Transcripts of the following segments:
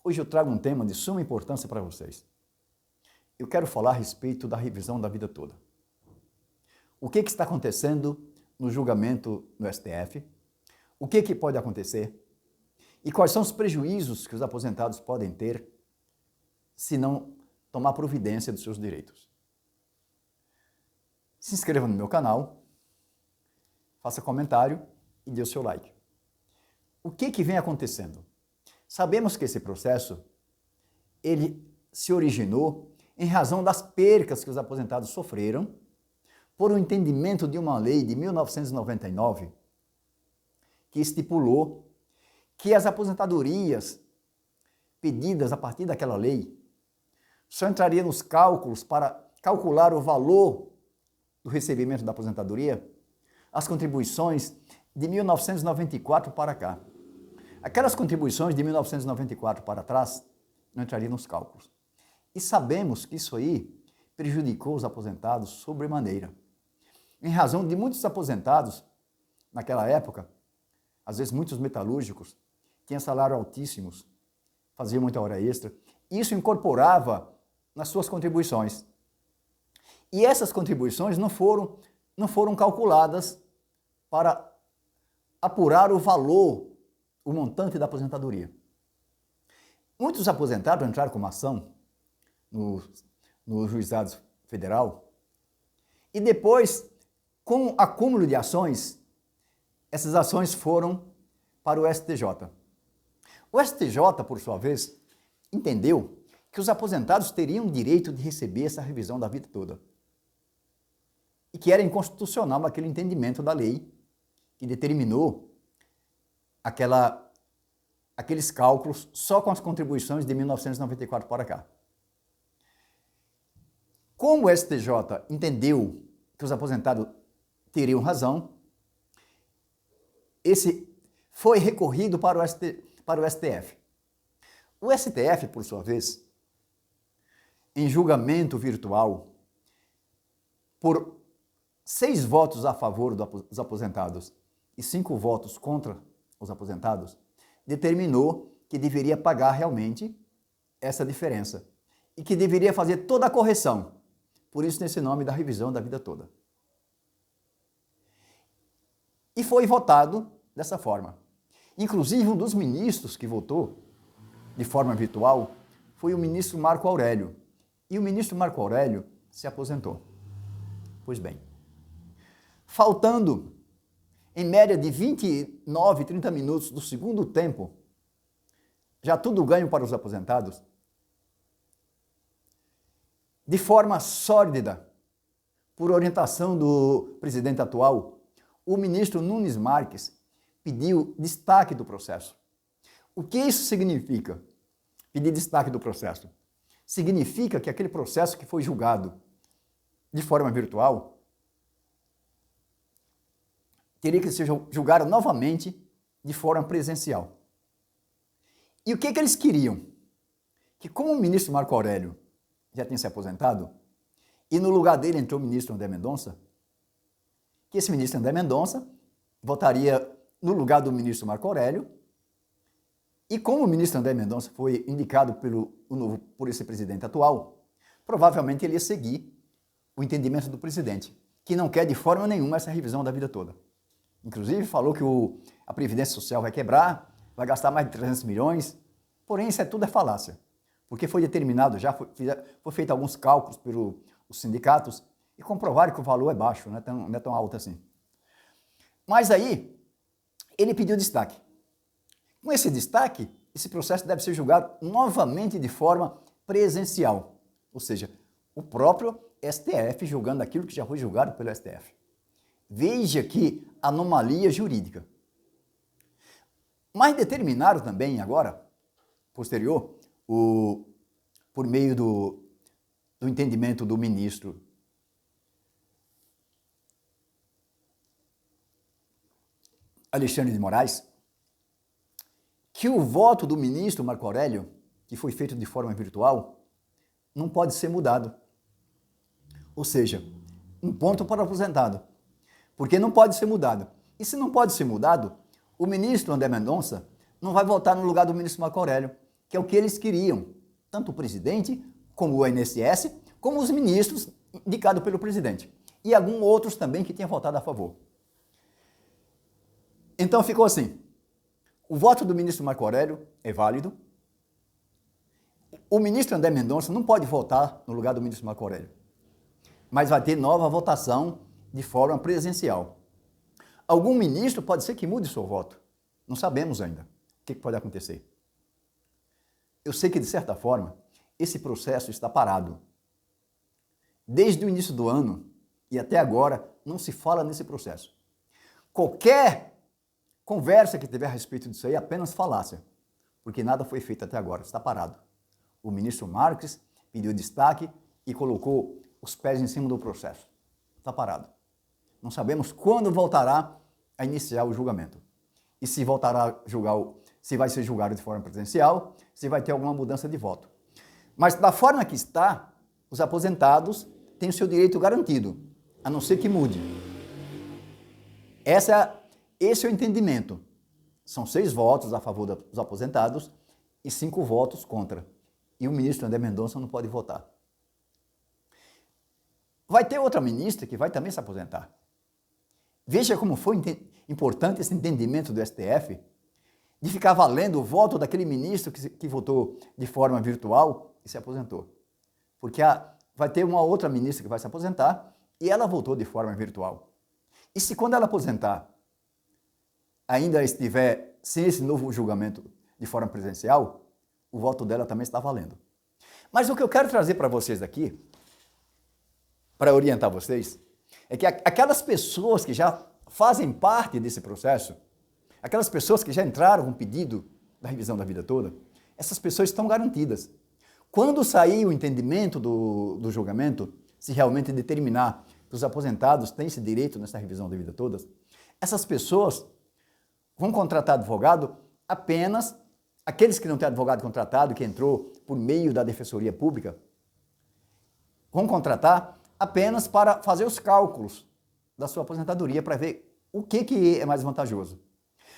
Hoje eu trago um tema de suma importância para vocês. Eu quero falar a respeito da revisão da vida toda. O que está acontecendo no julgamento no STF? O que pode acontecer? E quais são os prejuízos que os aposentados podem ter se não tomar providência dos seus direitos? Se inscreva no meu canal, faça comentário e dê o seu like. O que vem acontecendo? Sabemos que esse processo, ele se originou em razão das percas que os aposentados sofreram por um entendimento de uma lei de 1999 que estipulou que as aposentadorias pedidas a partir daquela lei só entrariam nos cálculos para calcular o valor do recebimento da aposentadoria, as contribuições de 1994 para cá. Aquelas contribuições de 1994 para trás não entrariam nos cálculos. E sabemos que isso aí prejudicou os aposentados sobremaneira. Em razão de muitos aposentados, naquela época, às vezes muitos metalúrgicos, tinham salários altíssimos, faziam muita hora extra, e isso incorporava nas suas contribuições. E essas contribuições não foram calculadas para apurar o valor, o montante da aposentadoria. Muitos aposentados entraram com uma ação no juizado federal e depois, com o acúmulo de ações, essas ações foram para o STJ. O STJ, por sua vez, entendeu que os aposentados teriam direito de receber essa revisão da vida toda e que era inconstitucional aquele entendimento da lei que determinou aqueles cálculos só com as contribuições de 1994 para cá. Como o STJ entendeu que os aposentados teriam razão, esse foi recorrido para o STF. O STF, por sua vez, em julgamento virtual, por 6 votos a favor dos aposentados e 5 votos contra os aposentados, determinou que deveria pagar realmente essa diferença e que deveria fazer toda a correção. Por isso, nesse nome da revisão da vida toda. E foi votado dessa forma. Inclusive, um dos ministros que votou de forma virtual foi o ministro Marco Aurélio. E o ministro Marco Aurélio se aposentou. Pois bem, faltando em média de 29, 30 minutos do segundo tempo, já tudo ganho para os aposentados, de forma sórdida, por orientação do presidente atual, o ministro Nunes Marques pediu destaque do processo. O que isso significa? Pedir destaque do processo. Significa que aquele processo que foi julgado de forma virtual teria que ser julgado novamente de forma presencial. E o que eles queriam? Que como o ministro Marco Aurélio já tinha se aposentado, e no lugar dele entrou o ministro André Mendonça, que esse ministro André Mendonça votaria no lugar do ministro Marco Aurélio, e como o ministro André Mendonça foi indicado por esse presidente atual, provavelmente ele ia seguir o entendimento do presidente, que não quer de forma nenhuma essa revisão da vida toda. Inclusive falou que a Previdência Social vai quebrar, vai gastar mais de 300 milhões, porém isso tudo é falácia, porque foi determinado, já foi feito alguns cálculos pelos sindicatos e comprovaram que o valor é baixo, não é tão alto assim. Mas aí, ele pediu destaque. Com esse destaque, esse processo deve ser julgado novamente de forma presencial, ou seja, o próprio STF julgando aquilo que já foi julgado pelo STF. Veja que anomalia jurídica. Mas determinaram também agora, posterior, por meio do entendimento do ministro Alexandre de Moraes, que o voto do ministro Marco Aurélio, que foi feito de forma virtual, não pode ser mudado. Ou seja, um ponto para o aposentado, porque não pode ser mudado. E se não pode ser mudado, o ministro André Mendonça não vai votar no lugar do ministro Marco Aurélio, que é o que eles queriam, tanto o presidente, como o INSS, como os ministros indicados pelo presidente. E alguns outros também que tinham votado a favor. Então ficou assim, o voto do ministro Marco Aurélio é válido, o ministro André Mendonça não pode votar no lugar do ministro Marco Aurélio, mas vai ter nova votação de forma presencial. Algum ministro pode ser que mude seu voto, não sabemos ainda o que pode acontecer. Eu sei que, de certa forma, esse processo está parado. Desde o início do ano e até agora, não se fala nesse processo. Qualquer conversa que tiver a respeito disso aí é apenas falácia, porque nada foi feito até agora, está parado. O ministro Marques pediu destaque e colocou os pés em cima do processo. Está parado. Não sabemos quando voltará a iniciar o julgamento. E se voltará a julgar, se vai ser julgado de forma presencial, se vai ter alguma mudança de voto. Mas da forma que está, os aposentados têm o seu direito garantido, a não ser que mude. Esse é o entendimento. São 6 votos a favor dos aposentados e 5 votos contra. E o ministro André Mendonça não pode votar. Vai ter outra ministra que vai também se aposentar. Veja como foi importante esse entendimento do STF de ficar valendo o voto daquele ministro que votou de forma virtual e se aposentou. Porque vai ter uma outra ministra que vai se aposentar e ela votou de forma virtual. E se quando ela aposentar ainda estiver sem esse novo julgamento de forma presencial, o voto dela também está valendo. Mas o que eu quero trazer para vocês aqui, para orientar vocês, é que aquelas pessoas que já fazem parte desse processo, aquelas pessoas que já entraram com o pedido da revisão da vida toda, essas pessoas estão garantidas. Quando sair o entendimento do julgamento, se realmente determinar que os aposentados têm esse direito nessa revisão da vida toda, essas pessoas vão contratar advogado apenas, aqueles que não têm advogado contratado, que entrou por meio da Defensoria Pública, vão contratar apenas para fazer os cálculos da sua aposentadoria, para ver o que é mais vantajoso.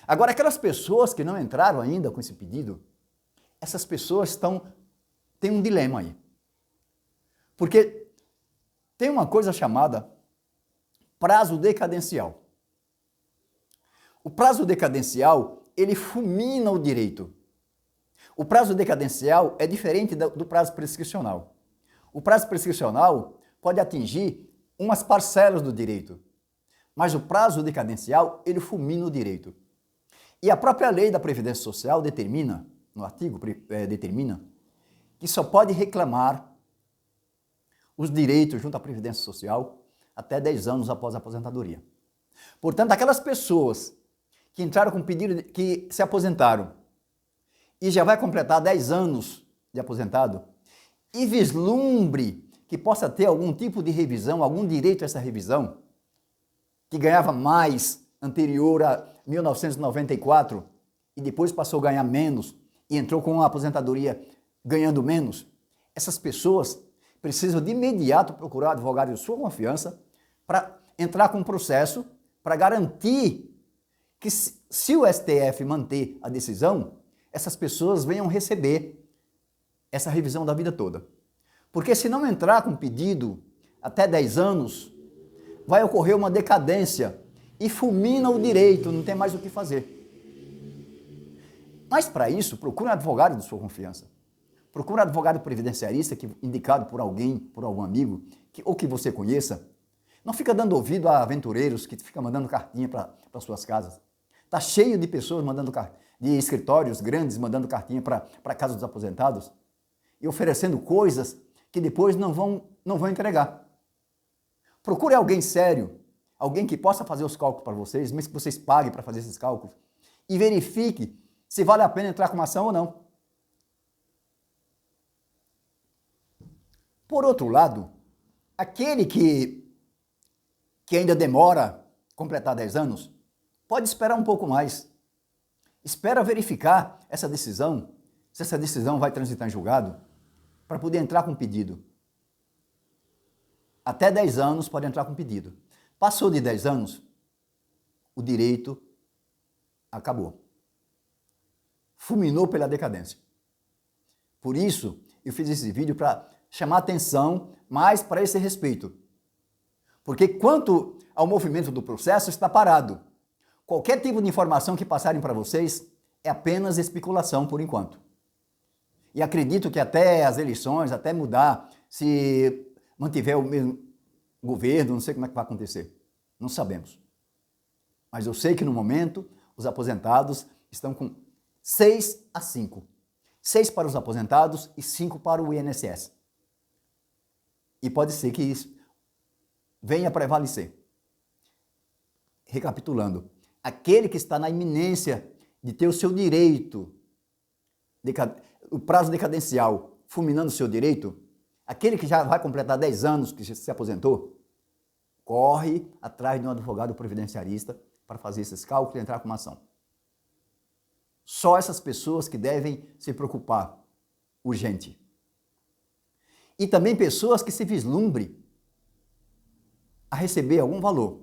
Agora, aquelas pessoas que não entraram ainda com esse pedido, essas pessoas têm um dilema aí. Porque tem uma coisa chamada prazo decadencial. O prazo decadencial, ele fulmina o direito. O prazo decadencial é diferente do prazo prescricional. O prazo prescricional pode atingir umas parcelas do direito, mas o prazo decadencial, ele fulmina o direito. E a própria lei da Previdência Social determina, no artigo determina, que só pode reclamar os direitos junto à Previdência Social até 10 anos após a aposentadoria. Portanto, aquelas pessoas que entraram com pedido, que se aposentaram e já vai completar 10 anos de aposentado, e vislumbre que possa ter algum tipo de revisão, algum direito a essa revisão, que ganhava mais anterior a 1994 e depois passou a ganhar menos e entrou com uma aposentadoria ganhando menos, essas pessoas precisam de imediato procurar advogado de sua confiança para entrar com um processo para garantir que, se o STF manter a decisão, essas pessoas venham receber essa revisão da vida toda. Porque se não entrar com pedido até 10 anos, vai ocorrer uma decadência e fulmina o direito, não tem mais o que fazer. Mas para isso, procure um advogado de sua confiança. Procure um advogado previdenciarista indicado por alguém, por algum amigo, ou que você conheça. Não fica dando ouvido a aventureiros que ficam mandando cartinha para suas casas. Está cheio de pessoas de escritórios grandes mandando cartinha para a casa dos aposentados e oferecendo coisas que depois não vão entregar. Procure alguém sério, alguém que possa fazer os cálculos para vocês, mesmo que vocês paguem para fazer esses cálculos, e verifique se vale a pena entrar com uma ação ou não. Por outro lado, aquele que ainda demora a completar 10 anos, pode esperar um pouco mais. Espera verificar essa decisão, se essa decisão vai transitar em julgado, para poder entrar com pedido. Até 10 anos pode entrar com pedido. Passou de 10 anos, o direito acabou. Fulminou pela decadência. Por isso, eu fiz esse vídeo para chamar atenção mais para esse respeito. Porque quanto ao movimento do processo, está parado. Qualquer tipo de informação que passarem para vocês é apenas especulação por enquanto. E acredito que até as eleições, até mudar, se mantiver o mesmo governo, não sei como é que vai acontecer. Não sabemos. Mas eu sei que no momento, os aposentados estão com 6-5. 6 para os aposentados e 5 para o INSS. E pode ser que isso venha a prevalecer. Recapitulando, aquele que está na iminência de ter o seu direito, o prazo decadencial fulminando o seu direito, aquele que já vai completar 10 anos que se aposentou, corre atrás de um advogado previdenciarista para fazer esses cálculos e entrar com uma ação. Só essas pessoas que devem se preocupar, urgente. E também pessoas que se vislumbrem a receber algum valor.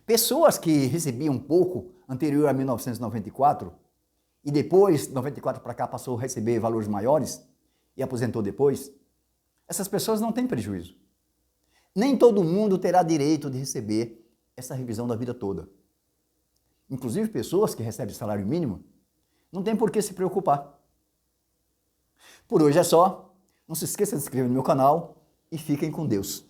Pessoas que recebiam pouco anterior a 1994 e depois, de 94 para cá, passou a receber valores maiores e aposentou depois, essas pessoas não têm prejuízo. Nem todo mundo terá direito de receber essa revisão da vida toda. Inclusive pessoas que recebem salário mínimo não tem por que se preocupar. Por hoje é só. Não se esqueça de se inscrever no meu canal e fiquem com Deus.